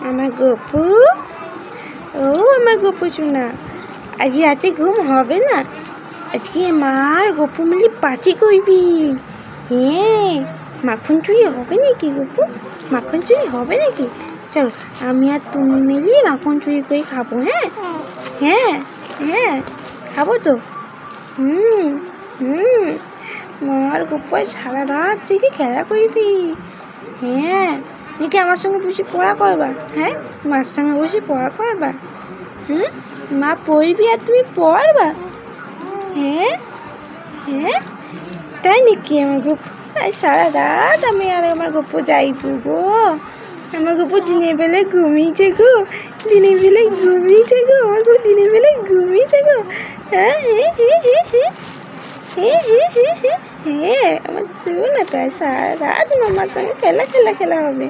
আমার গপু, ও আমার গপু শোনা, আজকে রাতে ঘুম হবে না? আজকে মার গপু মিলে পার্টি করবি। হ্যাঁ, মাখন চুরি হবে নাকি গপু? মাখন চুরি হবে নাকি? চল আমি আর তুমি মিলে মাখন চুরি করে খাবো। হ্যাঁ হ্যাঁ হ্যাঁ, খাবো তো। হুম হুম, মার গপু সারা রাত থেকে খেলা করবি। হ্যাঁ, নাকি আমার সঙ্গে বসে পড়া করবা? হ্যাঁ, মার সঙ্গে বসে পড়া করবা? মা পড়বি আর তুমি পড়বা? হ্যাঁ হ্যাঁ, তাই নাকি? আমার গপু সারা রাত আমি আর আমার গপু যাইবো গো। আমার গপু দিনের বেলায় ঘুমিয়েছে গো, দিনের বেলায় ঘুমিয়েছে গো, আমার গপু দিনের বেলায় ঘুমিয়েছে গো। হ্যাঁ হ্যাঁ হ্যাঁ হ্যাঁ হ্যাঁ হ্যাঁ হ্যাঁ হ্যাঁ হ্যাঁ হ্যাঁ, আমার শোন না, তাই সারা রাত মামার সঙ্গে খেলা খেলা খেলা হবে।